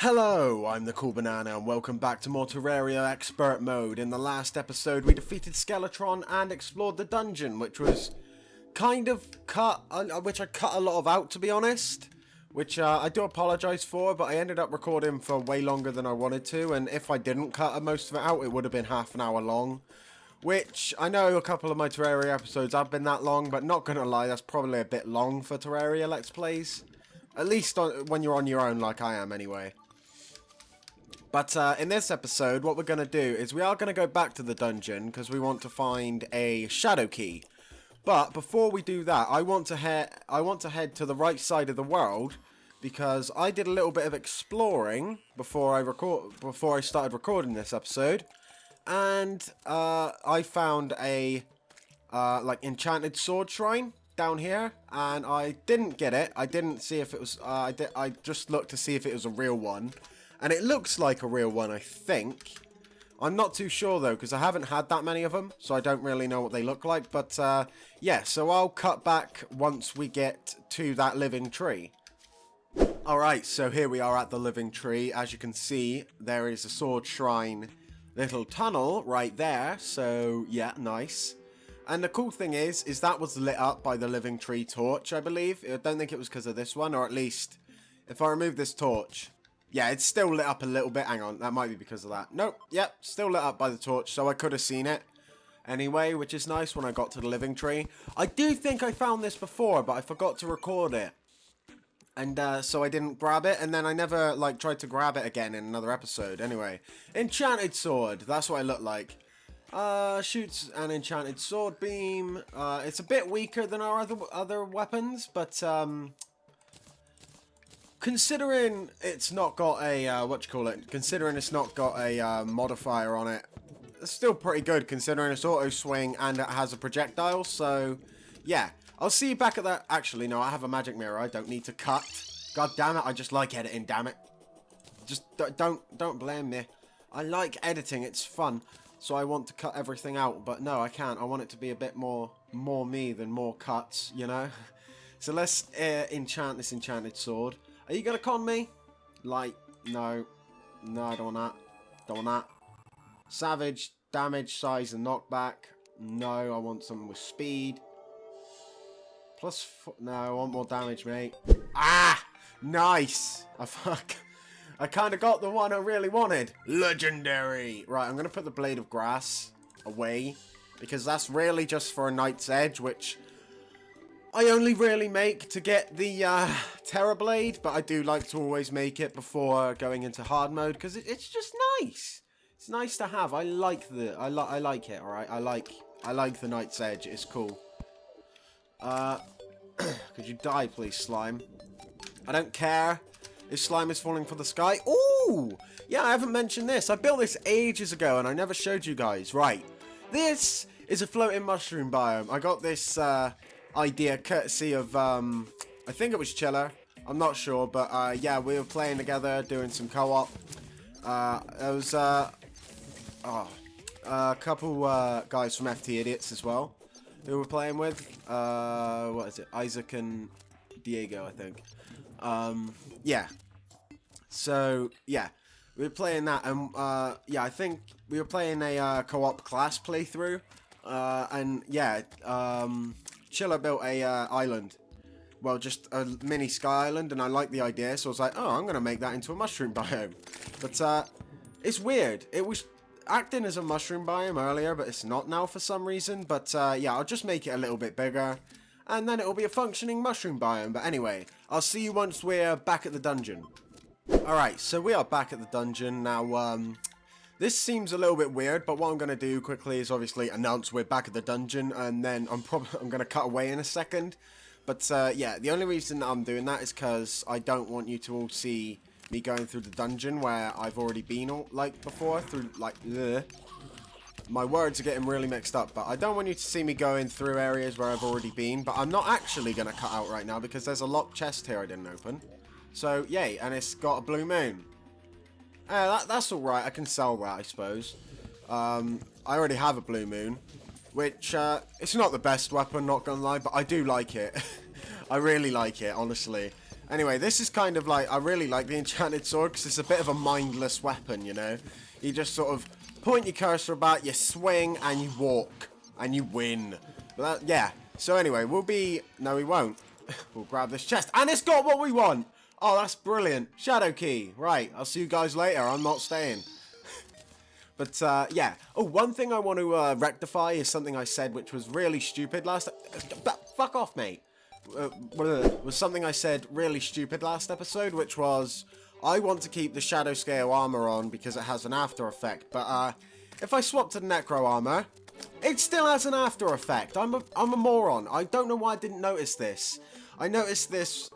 Hello, I'm the CoolBanana and welcome back to more Terraria Expert Mode. In the last episode we defeated Skeletron and explored the dungeon, which was kind of which I cut a lot of out, to be honest. Which I do apologise for, but I ended up recording for way longer than I wanted to, and if I didn't cut most of it out, it would have been half an hour long. Which, I know a couple of my Terraria episodes have been that long, but not gonna lie, that's probably a bit long for Terraria Let's Plays. At least when you're on your own like I am anyway. But in this episode, what we're going to do is we are going to go back to the dungeon because we want to find a shadow key. But before we do that, I want to head to the right side of the world because I did a little bit of exploring before I started recording this episode, and I found a like enchanted sword shrine down here, and I didn't get it. I didn't see if it was I just looked to see if it was a real one. And it looks like a real one, I think. I'm not too sure, though, because I haven't had that many of them, so I don't really know what they look like. But, yeah, so I'll cut back once we get to that living tree. Alright, so here we are at the living tree. As you can see, there is a sword shrine little tunnel right there. So, yeah, nice. And the cool thing is that was lit up by the living tree torch, I believe. I don't think it was because of this one, or at least, if I remove this torch... Yeah, it's still lit up a little bit. Hang on, that might be because of that. Nope, yep, still lit up by the torch, so I could have seen it anyway, which is nice when I got to the living tree. I do think I found this before, but I forgot to record it. And so I didn't grab it, and then I never, like, tried to grab it again in another episode. Anyway, enchanted sword, that's what I look like. Shoots an enchanted sword beam. It's a bit weaker than our other weapons, but, considering it's not got a, considering it's not got a modifier on it, it's still pretty good considering it's auto swing and it has a projectile, so yeah. I'll see you back at that. Actually, no, I have a magic mirror. I don't need to cut. God damn it, I just like editing, damn it. Just don't blame me. I like editing, it's fun. So I want to cut everything out, but no, I can't. I want it to be a bit more me than more cuts, you know? So let's enchant this enchanted sword. Are you gonna con me? Like, no. No, I don't want that. Don't want that. Savage, damage, size, and knockback. No, I want something with speed. Plus, no, I want more damage, mate. Ah! Nice! I kind of got the one I really wanted. Legendary! Right, I'm gonna put the Blade of Grass away, because that's really just for a Knight's Edge, which... I only really make to get the Terra Blade, but I do like to always make it before going into hard mode because it's just nice. It's nice to have. I like it. All right. I like the Knight's Edge. It's cool. Could you die, please, slime? I don't care if slime is falling from the sky. Ooh, yeah. I haven't mentioned this. I built this ages ago and I never showed you guys. Right. This is a floating mushroom biome. I got this. Idea courtesy of I think it was Chiller, I'm not sure, but yeah, we were playing together doing some co-op. There was a couple guys from FT Idiots as well who we're playing with. What is it, Isaac and Diego, I think. Yeah, so yeah, we were playing that, and yeah, I think we were playing a co-op class playthrough, and yeah, Chiller built a island, well, just a mini sky island, and I liked the idea, so I was like, oh, I'm gonna make that into a mushroom biome. But it's weird. It was acting as a mushroom biome earlier, but it's not now for some reason. But yeah, I'll just make it a little bit bigger, and then it'll be a functioning mushroom biome. But anyway, I'll see you once we're back at the dungeon. Alright, so we are back at the dungeon now. This seems a little bit weird, but what I'm going to do quickly is obviously announce we're back at the dungeon, and then I'm going to cut away in a second. But yeah, the only reason that I'm doing that is because I don't want you to all see me going through the dungeon where I've already been before, through like, ugh. My words are getting really mixed up, but I don't want you to see me going through areas where I've already been, but I'm not actually going to cut out right now because there's a locked chest here I didn't open. So, yay, and it's got a blue moon. That's alright, I can sell that, I suppose. I already have a blue moon, which, it's not the best weapon, not gonna lie, but I do like it. I really like it, honestly. Anyway, this is kind of like, I really like the enchanted sword because it's a bit of a mindless weapon, you know? You just sort of point your cursor about, you swing, and you walk, and you win. But that, yeah. So anyway, we'll be... No, we won't. We'll grab this chest. And it's got what we want! Oh, that's brilliant. Shadow key. Right, I'll see you guys later. I'm not staying. But, yeah. Oh, one thing I want to rectify is something I said which was really stupid last... Fuck off, mate. Was something I said really stupid last episode, which was I want to keep the shadow scale armor on because it has an after effect, but if I swap to the necro armor, it still has an after effect. I'm a moron. I don't know why I didn't notice this. I noticed this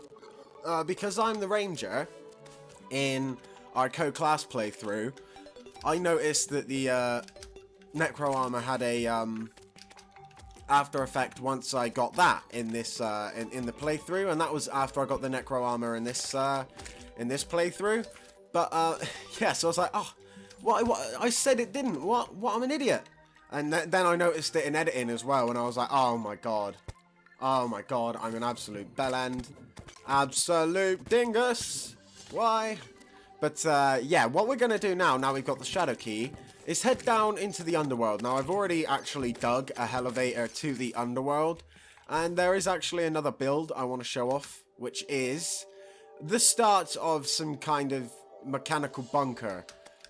because I'm the ranger in our co-class playthrough. I noticed that the necro armor had a after effect once I got that in this in the playthrough, and that was after I got the necro armor in this playthrough. But yeah, so I was like, oh, what I said it didn't. What I'm an idiot. And then I noticed it in editing as well, and I was like, oh my god, I'm an absolute bellend, absolute dingus. Why? But yeah, what we're gonna do now we've got the shadow key, is head down into the Underworld. Now, I've already actually dug a elevator to the Underworld, and there is actually another build I want to show off, which is the start of some kind of mechanical bunker.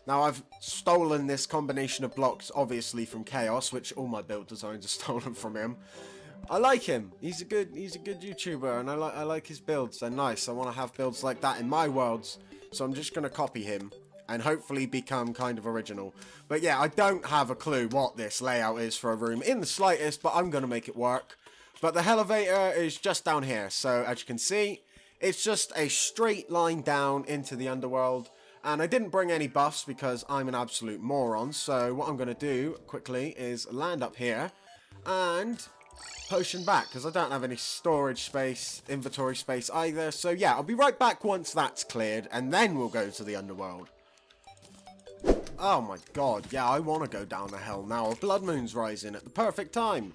Now, I've stolen this combination of blocks, obviously, from Chaos, which all my build designs are stolen from him. I like him. He's a good YouTuber, and I like his builds. They're nice. I want to have builds like that in my worlds, so I'm just going to copy him and hopefully become kind of original. But yeah, I don't have a clue what this layout is for a room in the slightest, but I'm going to make it work. But the elevator is just down here, so as you can see, it's just a straight line down into the Underworld. And I didn't bring any buffs because I'm an absolute moron, so what I'm going to do quickly is land up here and potion back, because I don't have any storage space, inventory space either. So yeah, I'll be right back once that's cleared, and then we'll go to the Underworld. Oh my god, yeah, I want to go down the hell now. A blood moon's rising at the perfect time.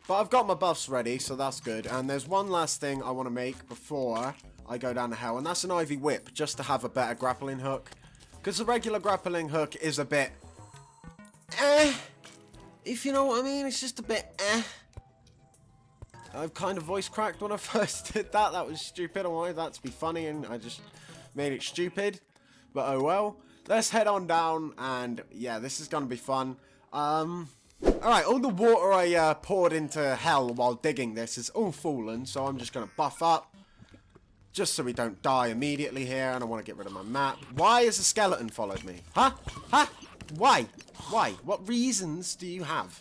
But I've got my buffs ready, so that's good. And there's one last thing I want to make before I go down to hell, and that's an ivy whip, just to have a better grappling hook. Because the regular grappling hook is a bit if you know what I mean. It's just a bit I've kind of voice cracked when I first did that. That was stupid. I wanted that to be funny, and I just made it stupid. But oh well. Let's head on down, and yeah, this is going to be fun. Alright, all the water I poured into hell while digging this is all fallen, so I'm just going to buff up. Just so we don't die immediately here, and I want to get rid of my map. Why has a skeleton followed me? Huh? Huh? Why? Why? What reasons do you have?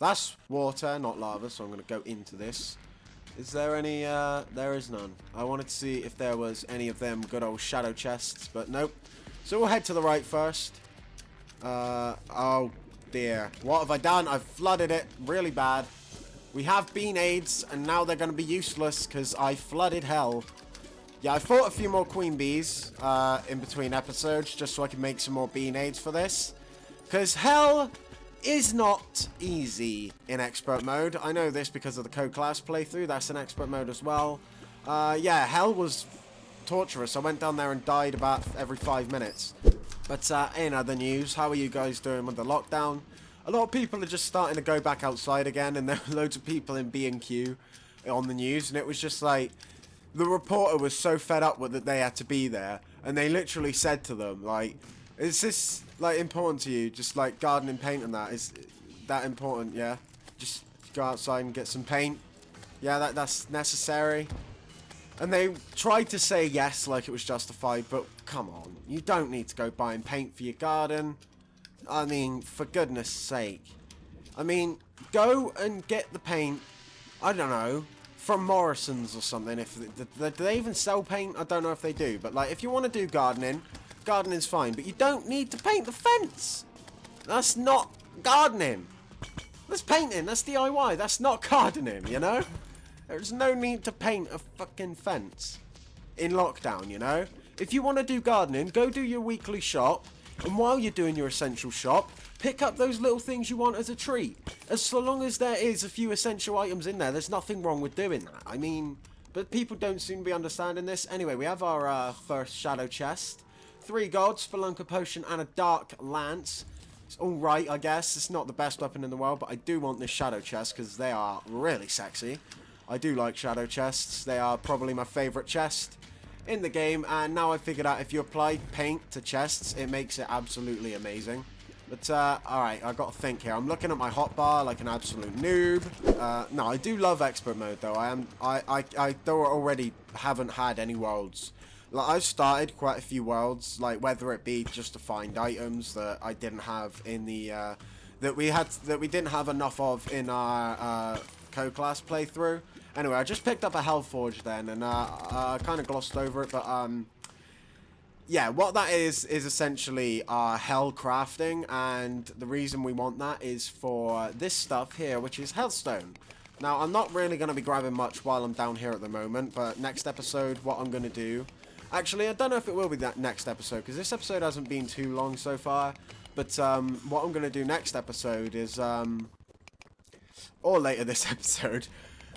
That's water, not lava, so I'm going to go into this. Is there any, there is none. I wanted to see if there was any of them good old shadow chests, but nope. So we'll head to the right first. Oh dear. What have I done? I've flooded it really bad. We have bean aids, and now they're going to be useless because I flooded hell. Yeah, I fought a few more queen bees in between episodes just so I can make some more bean aids for this. Because hell is not easy in expert mode. I know this because of the co-class playthrough. That's an expert mode as well. Yeah, hell was torturous. I went down there and died about every 5 minutes. But in other news, how are you guys doing with the lockdown? A lot of people are just starting to go back outside again, and there were loads of people in B&Q on the news, and it was just like, the reporter was so fed up with that they had to be there, and they literally said to them, like, is this, like, important to you? Just, like, gardening paint and that? Is that important, yeah? Just go outside and get some paint? Yeah, that's necessary? And they tried to say yes, like it was justified, but come on. You don't need to go buying paint for your garden. I mean, for goodness sake. I mean, go and get the paint, I don't know, from Morrison's or something. Do they even sell paint? I don't know if they do. But, like, if you want to do gardening, gardening's fine. But you don't need to paint the fence. That's not gardening. That's painting. That's DIY. That's not gardening, you know? There's no need to paint a fucking fence in lockdown, you know? If you want to do gardening, go do your weekly shop. And while you're doing your essential shop, pick up those little things you want as a treat. As so long as there is a few essential items in there, there's nothing wrong with doing that. I mean, But people don't seem to be understanding this. Anyway, we have our first shadow chest. 3 gold, Spelunker Potion, and a Dark Lance. It's alright, I guess. It's not the best weapon in the world, but I do want this shadow chest because they are really sexy. I do like shadow chests. They are probably my favourite chest in the game. And now I figured out if you apply paint to chests, it makes it absolutely amazing. But, alright, I've got to think here. I'm looking at my hotbar like an absolute noob. No, I do love Expert Mode, though. I though already haven't had any worlds. Like, I've started quite a few worlds, like, whether it be just to find items that I didn't have in the, that we didn't have enough of in our, co-class playthrough. Anyway, I just picked up a Hellforge then, and, I kind of glossed over it, but, yeah, what that is essentially hell crafting, and the reason we want that is for this stuff here, which is Hellstone. Now, I'm not really going to be grabbing much while I'm down here at the moment, but next episode, what I'm going to do... Actually, I don't know if it will be that next episode, because this episode hasn't been too long so far, but what I'm going to do next episode is... or later this episode...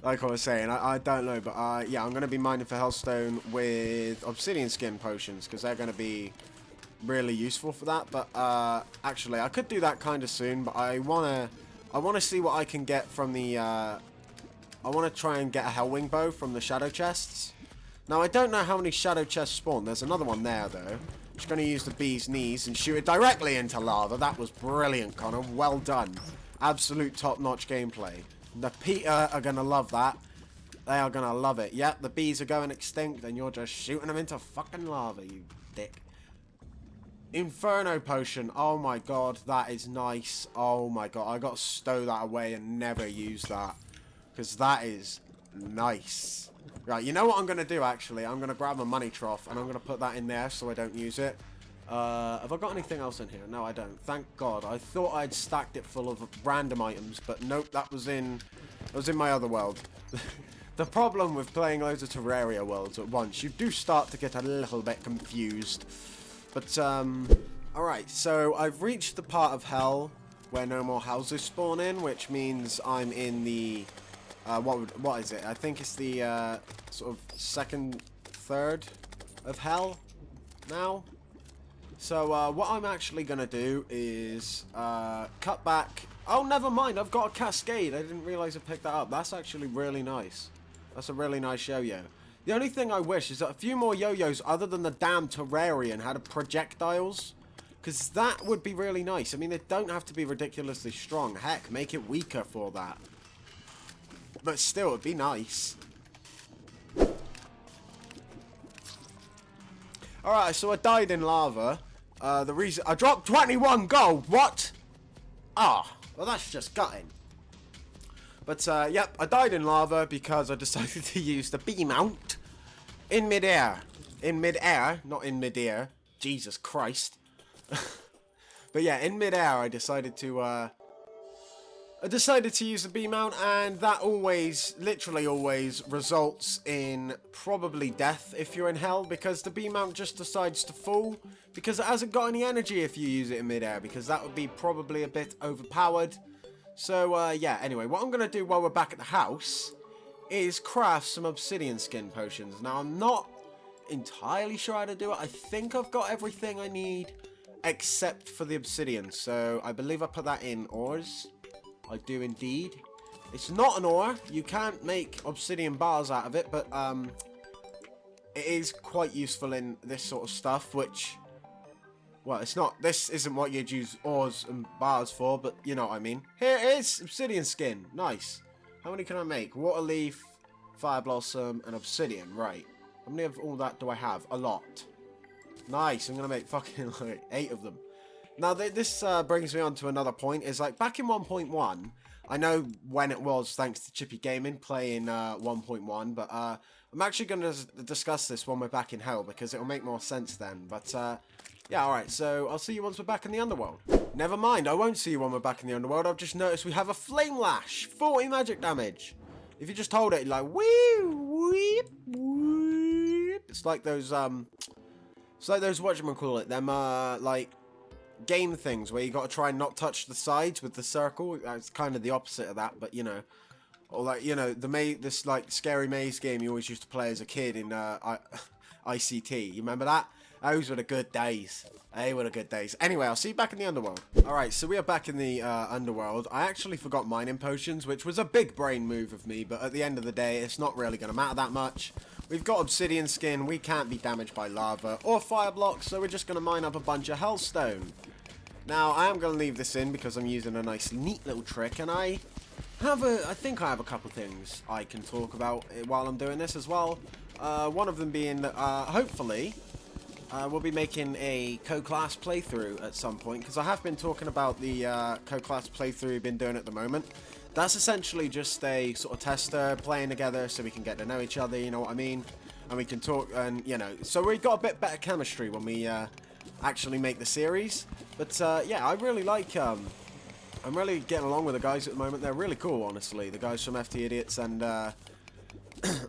Like I was saying, I don't know, but yeah, I'm going to be mining for Hellstone with obsidian skin potions, because they're going to be really useful for that. But actually, I could do that kind of soon, but I want to see what I can get from the, I want to try and get a Hellwing bow from the shadow chests. Now, I don't know how many shadow chests spawn. There's another one there, though. I'm just going to use the bee's knees and shoot it directly into lava. That was brilliant, Connor. Well done. Absolute top-notch gameplay. The PETA are going to love that. They are going to love it. Yep, the bees are going extinct and you're just shooting them into fucking lava, you dick. Inferno potion. Oh my god, that is nice. Oh my god, I got to stow that away and never use that. Because that is nice. Right, you know what I'm going to do actually? I'm going to grab a money trough and I'm going to put that in there so I don't use it. Have I got anything else in here? No, I don't. Thank God. I thought I'd stacked it full of random items, but nope, that was in my other world. The problem with playing loads of Terraria worlds at once, you do start to get a little bit confused. But, alright, so I've reached the part of hell where no more houses spawn in, which means I'm in the, what is it? I think it's the, sort of second, third of hell now. So, what I'm actually going to do is cut back... Oh, never mind. I've got a cascade. I didn't realize I picked that up. That's actually really nice. That's a really nice yo-yo. The only thing I wish is that a few more yo-yos other than the damn Terrarian had projectiles. Because that would be really nice. I mean, they don't have to be ridiculously strong. Heck, make it weaker for that. But still, it'd be nice. Alright, so I died in lava. The reason... I dropped 21 gold! What? Ah, well that's just gutting. But, yep, I died in lava because I decided to use the bee mount in mid-air. In mid-air, not in mid-ear. Jesus Christ. But yeah, in mid-air I decided to use the bee mount, and that always, literally always, results in probably death if you're in hell, because the bee mount just decides to fall, because it hasn't got any energy if you use it in midair, because that would be probably a bit overpowered. So, yeah, anyway, what I'm going to do while we're back at the house is craft some obsidian skin potions. Now, I'm not entirely sure how to do it. I think I've got everything I need, except for the obsidian, so I believe I put that in ores. I do indeed. It's not an ore. You can't make obsidian bars out of it, but it is quite useful in this sort of stuff, which, well, it's not, this isn't what you'd use ores and bars for, but you know what I mean. Here it is, obsidian skin. Nice. How many can I make? Water leaf, fire blossom, and obsidian. Right. How many of all that do I have? A lot. Nice. I'm going to make fucking like 8 of them. Now, this brings me on to another point, is like, back in 1.1, I know when it was, thanks to Chippy Gaming, playing 1.1, but I'm actually going to discuss this when we're back in Hell, because it'll make more sense then, but yeah, alright, so I'll see you once we're back in the Underworld. Never mind, I won't see you when we're back in the Underworld, I've just noticed we have a Flame Lash, 40 magic damage. If you just hold it, like, weep, weep, it's like those, whatchamacallit, them, like, game things where you got to try and not touch the sides with the circle. It's kind of the opposite of that, but you know. Or like, you know, this like scary maze game you always used to play as a kid in ICT. You remember that? Those were the good days. They were the good days. Anyway, I'll see you back in the Underworld. Alright, so we are back in the Underworld. I actually forgot mining potions, which was a big brain move of me, but at the end of the day, it's not really going to matter that much. We've got obsidian skin, we can't be damaged by lava or fire blocks, so we're just going to mine up a bunch of Hellstone. Now, I am going to leave this in because I'm using a nice, neat little trick, and I think I have a couple things I can talk about while I'm doing this as well. One of them being that, hopefully, we'll be making a co-class playthrough at some point, because I have been talking about the co-class playthrough we've been doing at the moment. That's essentially just a sort of tester playing together so we can get to know each other, you know what I mean? And we can talk, and, you know, so we've got a bit better chemistry when we actually make the series. But, yeah, I really like, I'm really getting along with the guys at the moment. They're really cool, honestly. The guys from FT Idiots and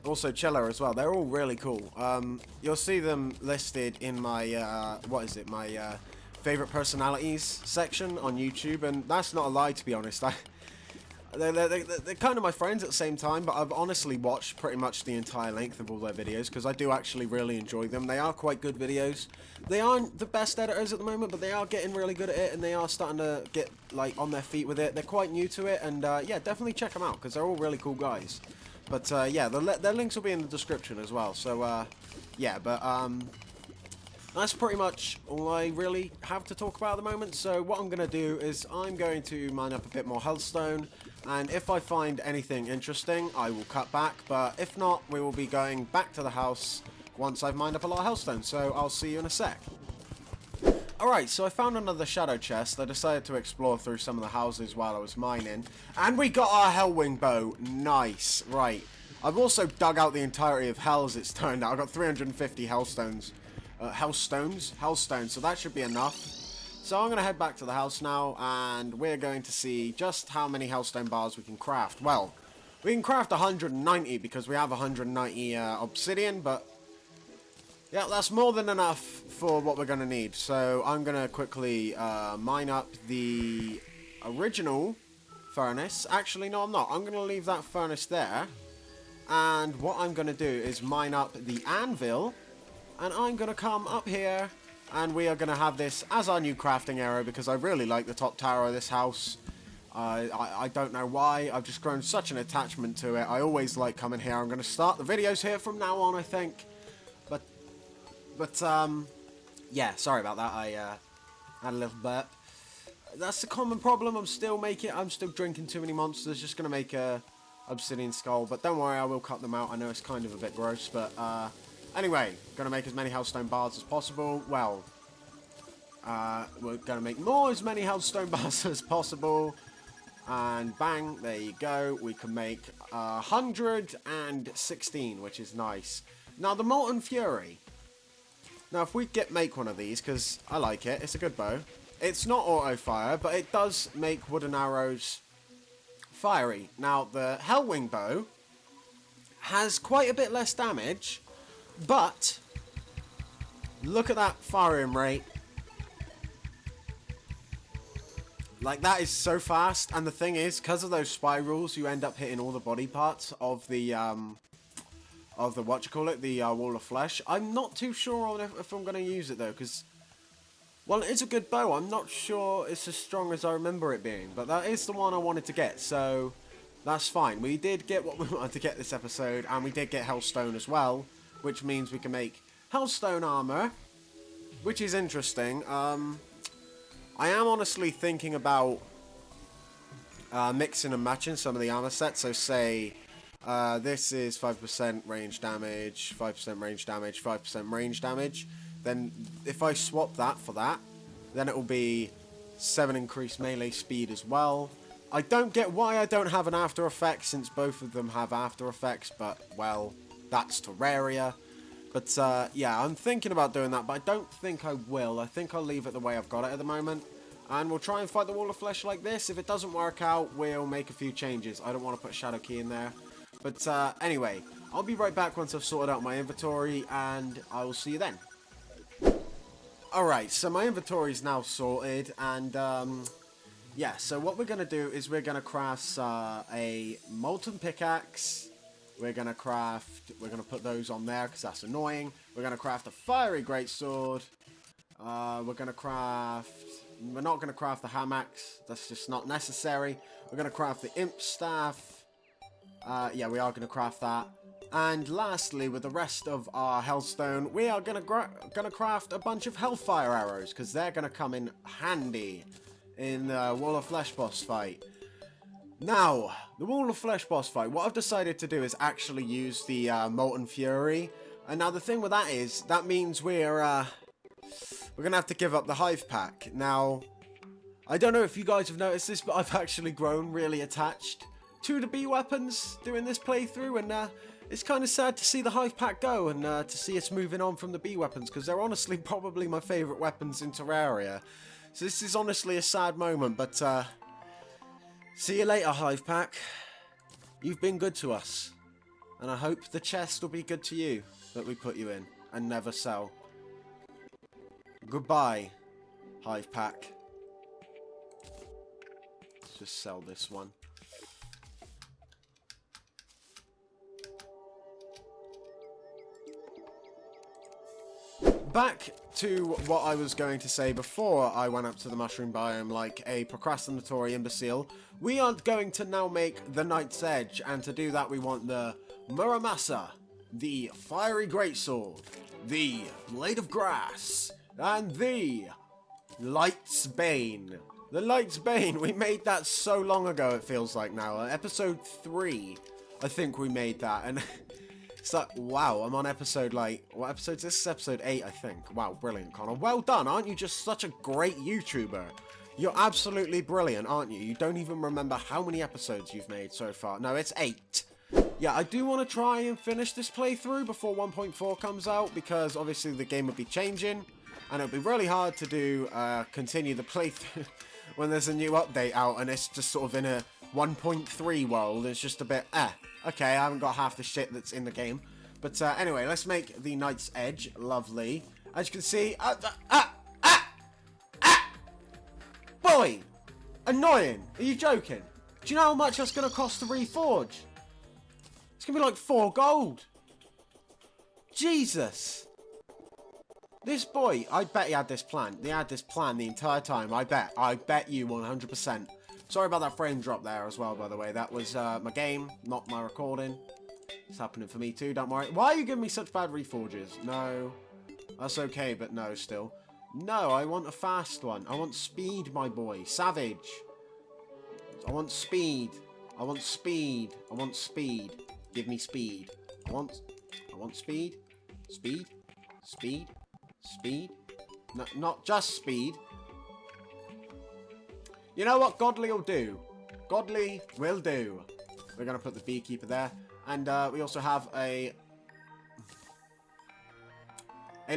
also Chiller as well. They're all really cool. You'll see them listed in my, my favorite personalities section on YouTube. And that's not a lie, to be honest. They're kind of my friends at the same time, but I've honestly watched pretty much the entire length of all their videos because I do actually really enjoy them. They are quite good videos. They aren't the best editors at the moment, but they are getting really good at it, and they are starting to get like on their feet with it. They're quite new to it, and yeah, definitely check them out because they're all really cool guys. But yeah, their links will be in the description as well. So yeah, but that's pretty much all I really have to talk about at the moment. So what I'm going to do is I'm going to mine up a bit more Hellstone. And if I find anything interesting, I will cut back. But if not, we will be going back to the house once I've mined up a lot of Hellstone. So I'll see you in a sec. Alright, so I found another shadow chest. I decided to explore through some of the houses while I was mining. And we got our Hellwing bow. Nice. Right. I've also dug out the entirety of Hell, as it's turned out. I've got 350 Hellstones. Hellstones, so that should be enough. So I'm going to head back to the house now, and we're going to see just how many Hellstone bars we can craft. Well, we can craft 190 because we have 190 obsidian, but yeah, that's more than enough for what we're going to need. So I'm going to quickly mine up the original furnace. Actually, no, I'm not. I'm going to leave that furnace there, and what I'm going to do is mine up the anvil. And I'm going to come up here, and we are going to have this as our new crafting area, because I really like the top tower of this house. I don't know why, I've just grown such an attachment to it. I always like coming here. I'm going to start the videos here from now on, I think. But yeah, sorry about that. I had a little burp. That's the common problem. I'm still drinking too many monsters. Just going to make a obsidian skull. But don't worry, I will cut them out. I know it's kind of a bit gross, but anyway, going to make as many Hellstone bars as possible. Well, we're going to make as many Hellstone bars as possible. And bang, there you go. We can make 116, which is nice. Now, the Molten Fury. Now, if we make one of these, because I like it. It's a good bow. It's not auto-fire, but it does make wooden arrows fiery. Now, the Hellwing bow has quite a bit less damage. But look at that firing rate. Like, that is so fast. And the thing is, because of those spirals, you end up hitting all the body parts of the wall of flesh. I'm not too sure on if I'm going to use it though, because, well, it's a good bow. I'm not sure it's as strong as I remember it being, but that is the one I wanted to get, so that's fine. We did get what we wanted to get this episode, and we did get Hellstone as well, which means we can make Hellstone armor, which is interesting. I am honestly thinking about mixing and matching some of the armor sets. So say this is 5% range damage, 5% range damage, 5% range damage. Then if I swap that for that, then it will be 7 increased melee speed as well. I don't get why I don't have an After Effects, since both of them have After Effects, but, well, that's Terraria. But, yeah, I'm thinking about doing that, but I don't think I will. I think I'll leave it the way I've got it at the moment. And we'll try and fight the wall of flesh like this. If it doesn't work out, we'll make a few changes. I don't want to put Shadow Key in there. But, anyway, I'll be right back once I've sorted out my inventory, and I will see you then. Alright, so my inventory is now sorted, and, yeah, so what we're going to do is we're going to craft a molten pickaxe. We're going to put those on there because that's annoying. We're going to craft a fiery greatsword. We're not going to craft the hamax. That's just not necessary. We're going to craft the imp staff. Yeah, we are going to craft that. And lastly, with the rest of our Hellstone, we are going to craft a bunch of Hellfire arrows, because they're going to come in handy in the Wall of Flesh boss fight. Now, the Wall of Flesh boss fight, what I've decided to do is actually use the Molten Fury. And now the thing with that is, that means we're going to have to give up the Hive Pack. Now, I don't know if you guys have noticed this, but I've actually grown really attached to the bee weapons doing this playthrough, and it's kind of sad to see the Hive Pack go and to see us moving on from the bee weapons, because they're honestly probably my favourite weapons in Terraria. So this is honestly a sad moment, but see you later, Hive Pack. You've been good to us, and I hope the chest will be good to you that we put you in and never sell. Goodbye, Hive Pack. Let's just sell this one. Back to what I was going to say before I went up to the mushroom biome like a procrastinatory imbecile. We are going to now make the Knight's Edge, and to do that we want the Muramasa, the Fiery Greatsword, the Blade of Grass, and the Light's Bane. The Light's Bane, we made that so long ago it feels like now. Episode 3, I think we made that, and it's like, wow, I'm on episode, like, what episode is this? This is episode 8, I think. Wow, brilliant, Connor. Well done, aren't you just such a great YouTuber? You're absolutely brilliant, aren't you? You don't even remember how many episodes you've made so far. No, it's 8. Yeah, I do want to try and finish this playthrough before 1.4 comes out, because obviously the game would be changing, and it would be really hard to do, continue the playthrough when there's a new update out, and it's just sort of in a 1.3 world. It's just a bit, okay, I haven't got half the shit that's in the game. But anyway, let's make the Knight's Edge. Lovely. As you can see, boy! Annoying! Are you joking? Do you know how much that's going to cost to reforge? It's going to be like 4 gold. Jesus! This boy, I bet he had this plan. He had this plan the entire time. I bet you 100%. Sorry about that frame drop there as well, by the way. That was my game, not my recording. It's happening for me too, don't worry. Why are you giving me such bad reforges? No. That's okay, but no, still. No, I want a fast one. I want speed, my boy. Savage. I want speed. I want speed. I want speed. Give me speed. I want speed. Speed. Speed. Speed. No, not just speed. You know what? Godly will do. Godly will do. We're going to put the beekeeper there. And we also have a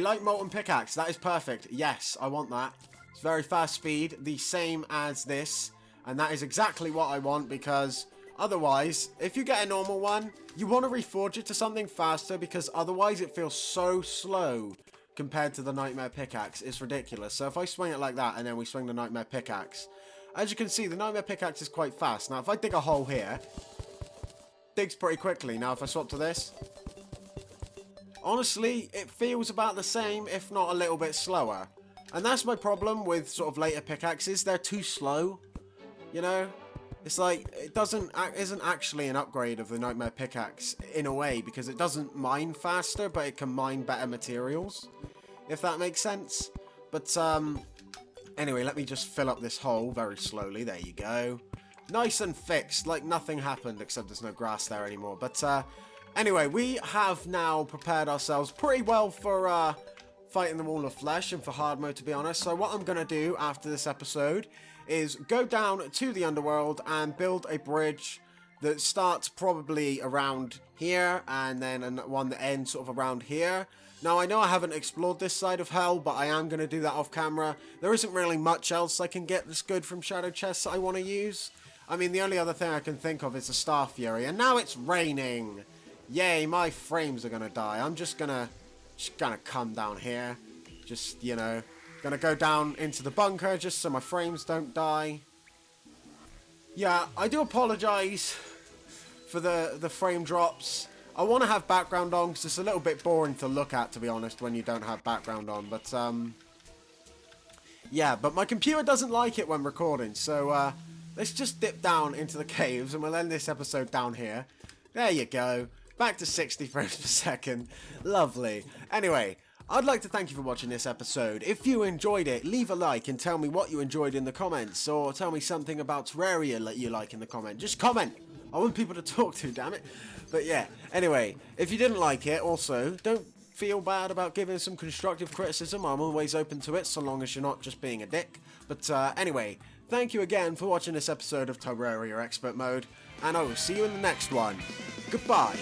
light molten pickaxe. That is perfect. Yes, I want that. It's very fast speed. The same as this. And that is exactly what I want, because otherwise, if you get a normal one, you want to reforge it to something faster, because otherwise it feels so slow compared to the Nightmare Pickaxe. It's ridiculous. So if I swing it like that and then we swing the Nightmare Pickaxe, as you can see, the Nightmare Pickaxe is quite fast. Now, if I dig a hole here, digs pretty quickly. Now, if I swap to this, honestly, it feels about the same, if not a little bit slower. And that's my problem with sort of later pickaxes. They're too slow, you know? It's like, it isn't actually an upgrade of the Nightmare Pickaxe in a way, because it doesn't mine faster, but it can mine better materials, if that makes sense. But, anyway, let me just fill up this hole very slowly. There you go. Nice and fixed, like nothing happened, except there's no grass there anymore. But, anyway, we have now prepared ourselves pretty well for, fighting the Wall of Flesh and for hard mode, to be honest. So what I'm going to do after this episode is go down to the Underworld and build a bridge that starts probably around here, and then one that ends sort of around here. Now, I know I haven't explored this side of Hell, but I am going to do that off camera. There isn't really much else I can get that's good from Shadow Chests that I want to use. I mean, the only other thing I can think of is the Star Fury, and now it's raining. Yay, my frames are going to die. I'm just gonna come down here. Just, you know, gonna go down into the bunker just so my frames don't die. Yeah, I do apologise for the frame drops. I want to have background on because it's a little bit boring to look at, to be honest, when you don't have background on. But, yeah, but my computer doesn't like it when recording. So, let's just dip down into the caves and we'll end this episode down here. There you go. Back to 60 frames per second. Lovely. Anyway, I'd like to thank you for watching this episode. If you enjoyed it, leave a like and tell me what you enjoyed in the comments. Or tell me something about Terraria that you like in the comment. Just comment. I want people to talk to, damn it. But yeah, anyway, if you didn't like it, also, don't feel bad about giving some constructive criticism. I'm always open to it, so long as you're not just being a dick. But anyway, thank you again for watching this episode of Terraria Expert Mode, and I will see you in the next one. Goodbye.